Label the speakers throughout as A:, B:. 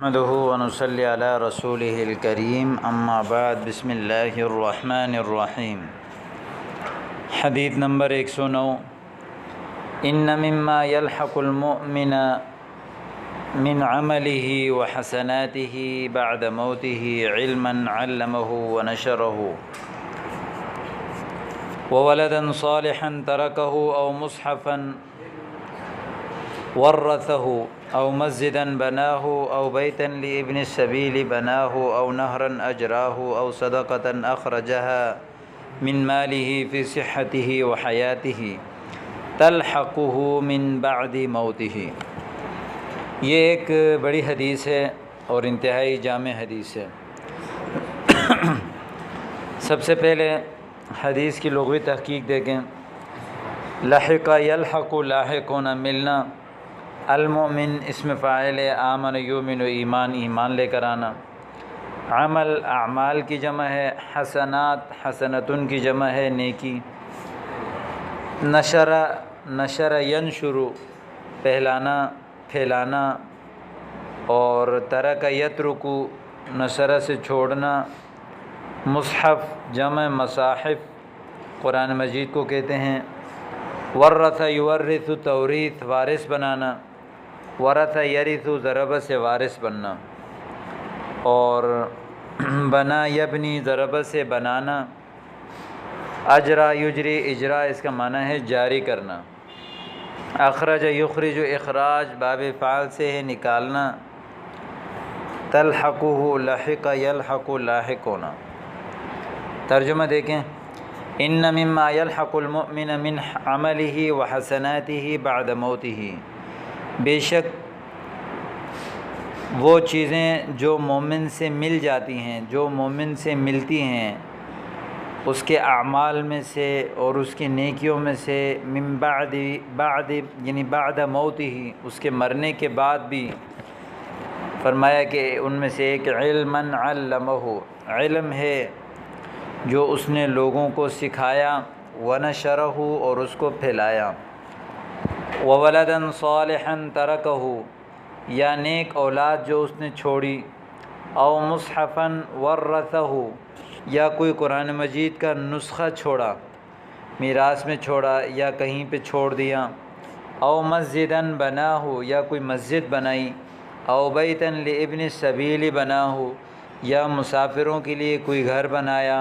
A: نحمده ونصلي على رسوله الكريم اما بعد بسم اللہ الرحمن الرحیم۔ حدیث نمبر 109۔ ان مما يلحق المؤمن من عمله وحسناته بعد موته علما علمه ونشره وولدا صالحا تركه او مصحفا ورثه او مسجدا بناه او بیتا لابن السبیل بناه او نهرا اجراه او صدقة اخرجها من ماله في صحته وحياته تلحقه من بعد موته۔ یہ ایک بڑی حدیث ہے اور انتہائی جامع حدیث ہے۔ سب سے پہلے حدیث کی لغوی تحقیق دیکھیں۔ لحق یلحق لاحقون ملنا، المؤمن اسم فاعل آمن یؤمن و ایمان لے کر آنا، عمل اعمال کی جمع ہے، حسنات حسنتن کی جمع ہے نیکی، نشر ینشر پھیلانا، اور ترک یترک نشر سے چھوڑنا، مصحف جمع مصاحف قرآن مجید کو کہتے ہیں، ورث یورث توریث وارث بنانا، ورث یرث ضرب سے وارث بننا، اور بنا یبنی ضرب سے بنانا، اجرا یجری اجرا اس کا معنی ہے جاری کرنا، اخرج یخرج اخراج باب فعال سے ہے نکالنا، تلحقہ لحق یلحق لاحق ہونا۔ ترجمہ دیکھیں۔ ان مما یلحق المؤمن من عمله وحسناته بعد موته، بے شک وہ چیزیں جو مومن سے مل جاتی ہیں، جو مومن سے ملتی ہیں، اس کے اعمال میں سے اور اس کی نیکیوں میں سے، من بعد یعنی بعد موته، اس کے مرنے کے بعد بھی، فرمایا کہ ان میں سے ایک علما علمہ، علم ہے جو اس نے لوگوں کو سکھایا، ونشرہ اور اس کو پھیلایا، وولدا صالحا ترکہ یا نیک اولاد جو اس نے چھوڑی، او مصحفا ورثہ یا کوئی قرآن مجید کا نسخہ چھوڑا، میراث میں چھوڑا یا کہیں پہ چھوڑ دیا، او مسجدا بناہ یا کوئی مسجد بنائی، او بیتا لابن السبیل بناہ یا مسافروں کے لیے کوئی گھر بنایا،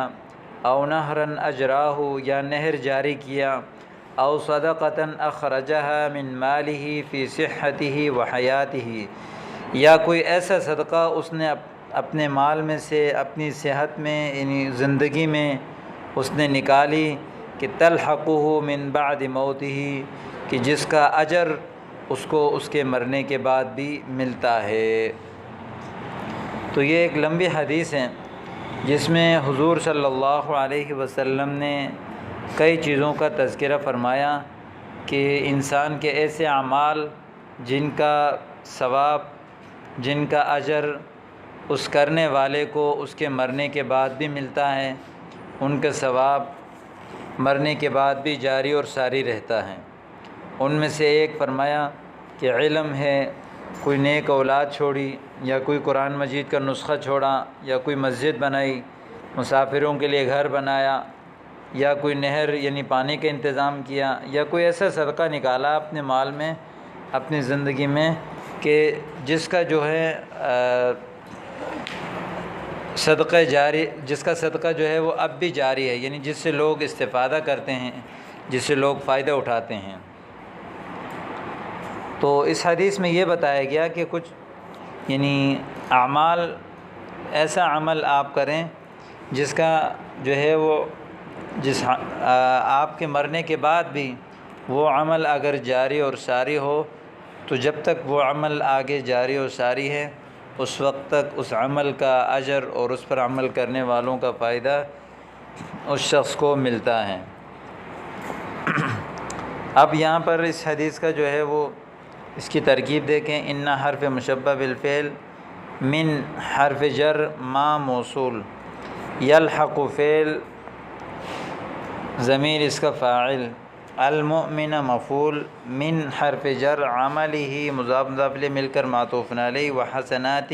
A: او نہرا اجراہ یا نہر جاری کیا، او صدقة اخرجها من ماله فی صحته وحیاته یا کوئی ایسا صدقہ اس نے اپنے مال میں سے اپنی صحت میں یعنی زندگی میں اس نے نکالی، کہ تلحقه من بعد موته، کہ جس کا اجر اس کو اس کے مرنے کے بعد بھی ملتا ہے۔ تو یہ ایک لمبی حدیث ہے جس میں حضور صلی اللہ علیہ وسلم نے کئی چیزوں کا تذکرہ فرمایا کہ انسان کے ایسے اعمال جن کا ثواب، جن کا اجر اس کرنے والے کو اس کے مرنے کے بعد بھی ملتا ہے، ان کا ثواب مرنے کے بعد بھی جاری اور ساری رہتا ہے۔ ان میں سے ایک فرمایا کہ علم ہے، کوئی نیک اولاد چھوڑی یا کوئی قرآن مجید کا نسخہ چھوڑا یا کوئی مسجد بنائی، مسافروں کے لیے گھر بنایا، یا کوئی نہر یعنی پانی کا انتظام کیا، یا کوئی ایسا صدقہ نکالا اپنے مال میں اپنی زندگی میں کہ جس کا جو ہے صدقہ جاری، جس کا صدقہ جو ہے وہ اب بھی جاری ہے، یعنی جس سے لوگ استفادہ کرتے ہیں، جس سے لوگ فائدہ اٹھاتے ہیں۔ تو اس حدیث میں یہ بتایا گیا کہ کچھ یعنی اعمال، ایسا عمل آپ کریں جس کا جو ہے وہ آپ کے مرنے کے بعد بھی وہ عمل اگر جاری اور ساری ہو، تو جب تک وہ عمل آگے جاری اور ساری ہے اس وقت تک اس عمل کا اجر اور اس پر عمل کرنے والوں کا فائدہ اس شخص کو ملتا ہے۔ اب یہاں پر اس حدیث کا جو ہے وہ اس کی ترکیب دیکھیں۔ ان حرف مشبہ بالفعل، من حرف جر ما موصول، یلحق فعل ضمیر اس کا فاعل، المؤمن مفعول، من حرف جر، عملہ مضاف مضاف الیہ مل کر معطوف علیہ، وحسناتہ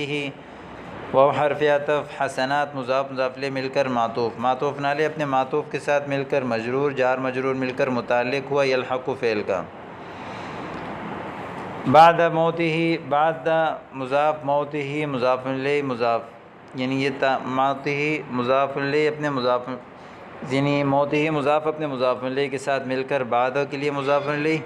A: واو حرف عطف، حسنات مضاف مضاف الیہ مل کر معطوف علیہ اپنے معطوف کے ساتھ مل کر مجرور، جار مجرور مل کر متعلق ہوا یلحق فعل کا۔ بعد موتہ، بعد مضاف، موتہ مضاف الیہ مضاف، یعنی یہ موتہ مضاف الیہ اپنے مضاف، یعنی موتہ مضاف اپنے مضاف الیہ کے ساتھ مل کر بعد کے لیے مضاف الیہ،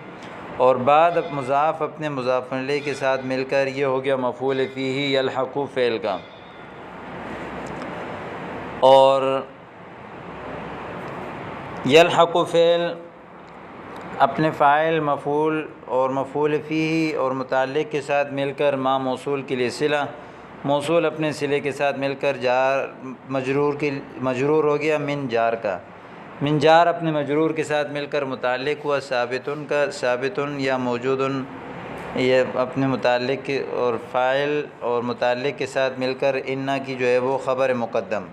A: اور بعد مضاف اپنے مضاف الیہ کے ساتھ مل کر یہ ہو گیا مفعول فیہ یلحق فعل کا۔ اور یلحق فعل اپنے فاعل، مفعول اور مفعول فیہ اور متعلق کے ساتھ مل کر ما موصول کے لیے صلہ، موصول اپنے صلے کے ساتھ مل کر جار مجرور ہو گیا من جار کا، من جار اپنے مجرور کے ساتھ مل کر متعلق ہوا ثابتن کا، ثابتن یا موجودن، یہ اپنے متعلق اور فاعل اور متعلق کے ساتھ مل کر انا کی جو ہے وہ خبر مقدم۔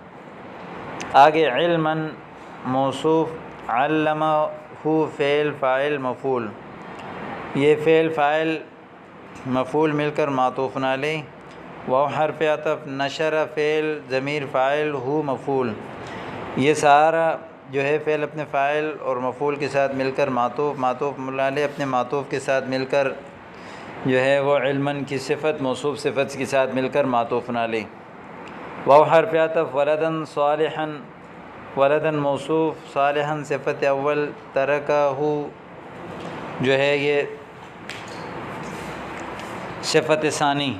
A: آگے علما موصوف، علمہ فعل فاعل مفعول، یہ فعل فاعل مفعول مل کر معطوف علیہ، واو حرف عطف، نشر فعل ضمیر فاعل ہو مفعول، یہ سارا جو ہے فعل اپنے فاعل اور مفعول کے ساتھ مل کر معطوف علیہ اپنے معطوف کے ساتھ مل کر جو ہے وہ علماً کی صفت موصوف صفت کے ساتھ مل کر معطوف علیہ، واو حرف عطف، ولدن صالحا، ولدن موصوف، صالحا صفت اول، ترکہ جو ہے یہ صفت ثانی،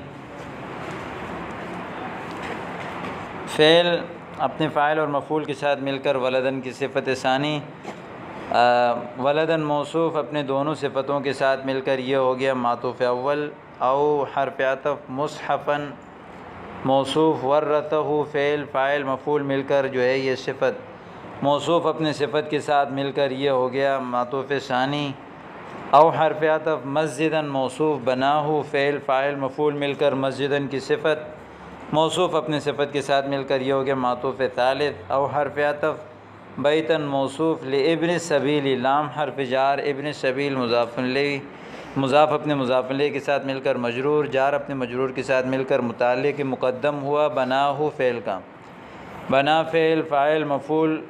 A: فعل اپنے فاعل اور مفعول کے ساتھ مل کر ولدن کی صفت ثانی، ولدن موصوف اپنے دونوں صفتوں کے ساتھ مل کر یہ ہو گیا معطوف اول، او حرف عطف، مصحفاً موصوف، ورثہ فعل فاعل مفعول مل کر جو ہے یہ صفت، موصوف اپنے صفت کے ساتھ مل کر یہ ہو گیا معطوف ثانی، او حرف عطف، مسجداً موصوف، بناہ فعل فاعل مفعول مل کر مسجداً کی صفت، موصوف اپنے صفت کے ساتھ مل کر یہ ہو گیا معطوف ثالث، او حرف عطف، بیتاً موصوف، لابن السبیل، لام حرف جار، ابن السبیل مضاف الیہ، مضاف اپنے مضاف الیہ کے ساتھ مل کر مجرور، جار اپنے مجرور کے ساتھ مل کر متعلق مقدم ہوا بناہ فعل کا، بنا فعل فاعل مفعول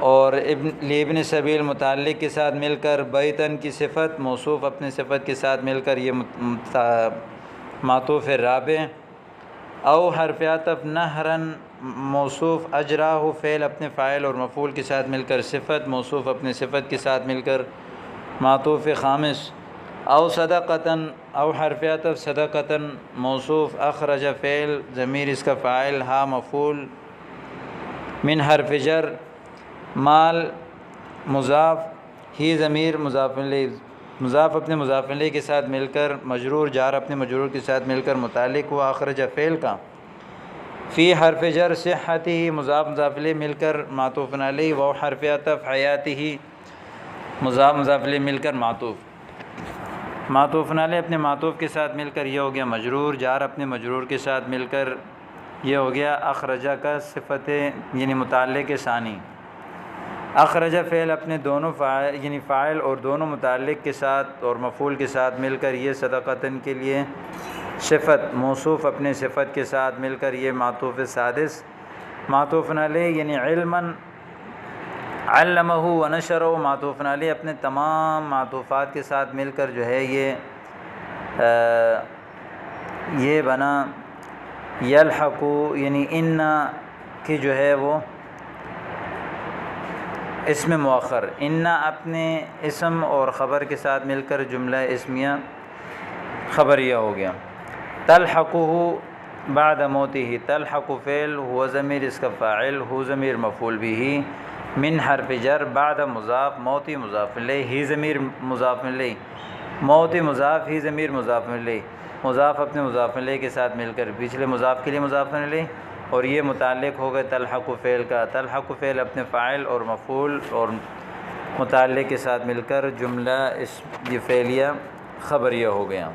A: اور لابن سبیل متعلق کے ساتھ مل کر بیتاً کی صفت، موصوف اپنے صفت کے ساتھ مل کر یہ معطوف رابع، او حرف عطف، نہراً موصوف، اجراہ فعل اپنے فاعل اور مفعول کے ساتھ مل کر صفت، موصوف اپنے صفت کے ساتھ مل کر معطوف خامس، او صدقتاً، او حرف عطف، صدقتاً موصوف، اخرج فعل ضمیر اس کا فاعل، ہا مفعول، من حرف جر، مال مضاف، ہی ضمیر مضاف الیہ، مضاف اپنے مضاف الیہ کے ساتھ مل کر مجرور، جار اپنے مجرور کے ساتھ مل کر متعلق ہوا اخرج فعل کا، فی حرف جر، صحتہ مضاف مضاف الیہ مل کر معطوف علیہ، واو حرف عطف، حیاتہ مضاف مضاف الیہ مل کر معطوف علیہ اپنے معطوف کے ساتھ مل کر یہ ہو گیا مجرور، جار اپنے مجرور کے ساتھ مل کر یہ ہو گیا اخرجہ کا صفت یعنی متعلق ثانی، اخرج فعل اپنے دونوں فاعل یعنی فاعل اور دونوں متعلق کے ساتھ اور مفعول کے ساتھ مل کر یہ صدقتاً کے لیے صفت، موصوف اپنے صفت کے ساتھ مل کر یہ معطوف سادس، معطوف علیہ یعنی علماً، علمہ ونشرہ معطوف علیہ اپنے تمام معطوفات کے ساتھ مل کر جو ہے یہ بنا یلحق، یعنی ان کی جو ہے وہ اسم مؤخر، ان اپنے اسم اور خبر کے ساتھ مل کر جملہ اسمیہ خبریہ ہو گیا، تلحقہ بعد موتہ، تلحق فعل ہوا ضمیر اس کا فاعل، ہو ضمیر مفعول بھی، من حرف جر، بعد مضاف، موتی مضاف الیہ، ہی ضمیر مضاف الیہ، موتی مضاف، ہی ضمیر مضاف الیہ، مضاف اپنے مضاف الیہ کے ساتھ مل کر پچھلے مضاف کے لیے مضاف الیہ، اور یہ متعلق ہو گئے تلحق فعل کا، تلحق فعل اپنے فاعل اور مفعول اور متعلق کے ساتھ مل کر جملہ یہ فعلیہ خبریہ ہو گیا۔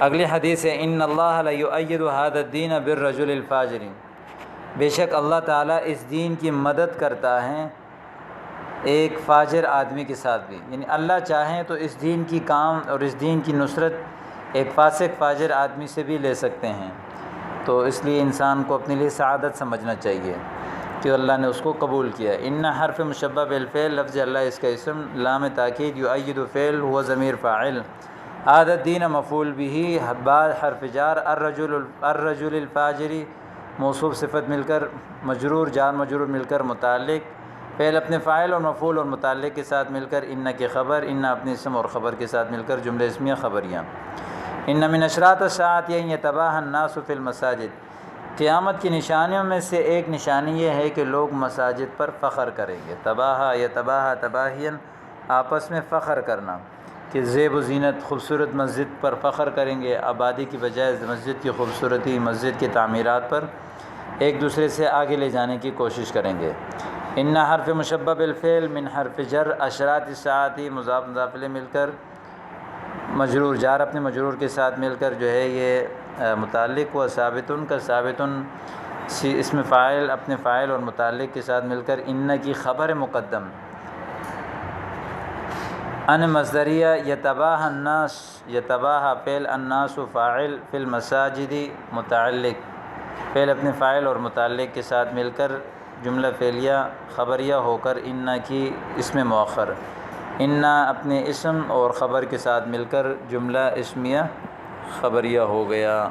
A: اگلی حدیث ہے ان اللہ لیؤید ھذا الدین بالرجل الفاجر، بے شک اللہ تعالیٰ اس دین کی مدد کرتا ہے ایک فاجر آدمی کے ساتھ بھی، یعنی اللہ چاہیں تو اس دین کی کام اور اس دین کی نصرت ایک فاسق فاجر آدمی سے بھی لے سکتے ہیں۔ تو اس لیے انسان کو اپنے لیے سعادت سمجھنا چاہیے کہ اللہ نے اس کو قبول کیا۔ ان حرف مشبہ بالفعل، لفظ اللہ اس کا اسم، لام تاکید، یؤید فعل ہوا ضمیر فاعل، عادت دین مفعول بھی، بعد حرف جار، الرجل الفاجری موصوف صفت مل کر مجرور، جار مجرور مل کر متعلق، فعل اپنے فاعل اور مفعول اور متعلق کے ساتھ مل کر، ان کے خبر، ان اپنے اسم اور خبر کے ساتھ مل کر جملہ اسمیہ خبریہ۔ ان من اشراط الساعۃ یتباہی الناس فی المساجد، قیامت کی نشانیوں میں سے ایک نشانی یہ ہے کہ لوگ مساجد پر فخر کریں گے۔ تباہا یتباہا تباہین، آپس میں فخر کرنا، کہ زیب و زینت خوبصورت مسجد پر فخر کریں گے، آبادی کی بجائے مسجد کی خوبصورتی، مسجد کی تعمیرات پر ایک دوسرے سے آگے لے جانے کی کوشش کریں گے۔ ان حرف مشبہ بالفعل من حرف جر، اشراط الساعۃ مضاف مضاف الیہ مل کر مجرور، جار اپنے مجرور کے ساتھ مل کر جو ہے یہ متعلق ہوا، ثابتن کا ثابتن اسم فاعل اپنے فاعل اور متعلق کے ساتھ مل کر، ان کی خبر مقدم، ان مصدریہ، یتباہی الناس، یتباہی فعل، الناس فاعل، فی المساجد متعلق، فعل اپنے فاعل اور متعلق کے ساتھ مل کر جملہ فعلیہ خبریہ ہو کر، ان کی اسم مؤخر، ان اپنے اسم اور خبر کے ساتھ مل کر جملہ اسمیہ خبریہ ہو گیا۔